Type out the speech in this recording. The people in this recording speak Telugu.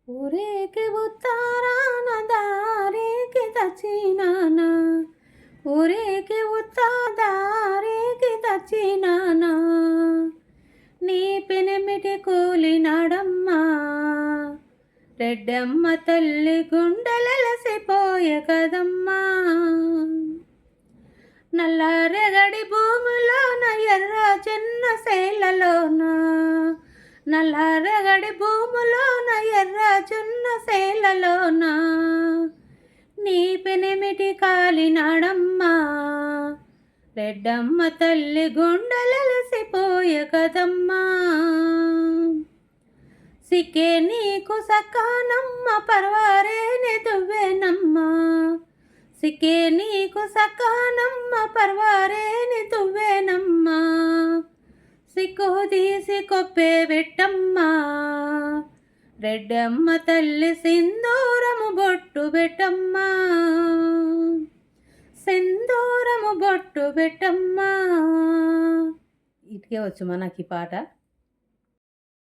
ఊరేకి ఉత్తరాన దారికి తచ్చినానా, ఊరేకి దారికి తచ్చినానా, నీ పెనిమిటి కూలినాడమ్మా, రెడ్డమ్మ తల్లి గుండెలసిపోయే కదమ్మా. నల్లరేగడి భూమిలోన ఎర్ర చిన్న శైలలోన, నల్లరేగడి భూమిలోన ఎర్ర చిన్న శైలలోన, నీ పెనిమిటి కాలినాడమ్మా, రెడ్డమ్మ తల్లి గుండెలసిపోయే కదమ్మా. సిక్కే నీకు సకానమ్మ పర్వారేని దువ్వేనమ్మా, సిక్కే నీకు సకానమ్మ పర్వారేని దువ్వేనమ్మా, సిక్కు తీసి కొప్పే పెట్టమ్మా, రెడ్డమ్మ తల్లి సింధూరము బొట్టు పెట్టమ్మా, సింధూరము బొట్టు పెట్టమ్మా. ఇటుకే వచ్చు మనకి పాట.